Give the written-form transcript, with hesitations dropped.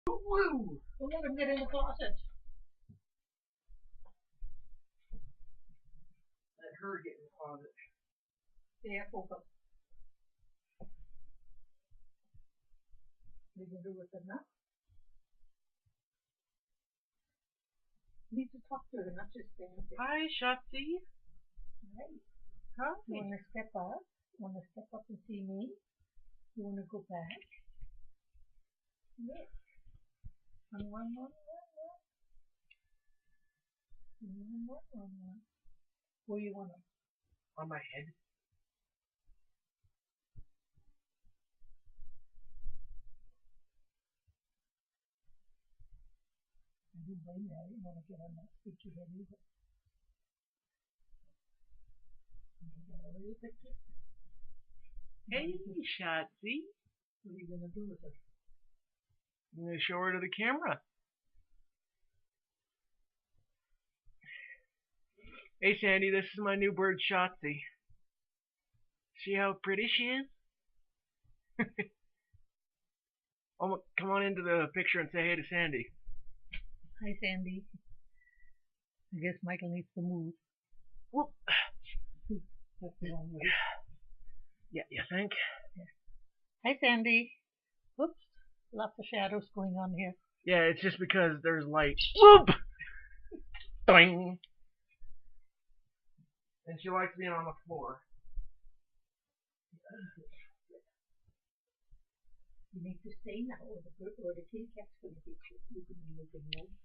Woo! Don't let him get in the closet. Let her get in the closet. Yeah, open. What are you going to do with them now? You need to talk to her, not just stand there. Hi, Shatsi. Right. Hi. You want to step up? You want to step up and see me? You want to go back? Yes. One. Where you want to? On my head. I didn't blame you. I didn't want to get on that squeaky head either. Get a real picture. Hey, Shatsi. What are you going to do with her? I'm going to show her to the camera. Hey, Sandy, this is my new bird, Shatsi. See how pretty she is? Oh, come on into the picture and say hey to Sandy. Hi, Sandy. I guess Michael needs to move. Whoop. That's the wrong way. Yeah, you think? Yeah. Hi, Sandy. Whoops. Lots of shadows going on here. Yeah, it's just because there's light. Whoop! Doing. And she likes being on the floor. You need to stay now, or the kitty cat's going to get you. You can make a noise.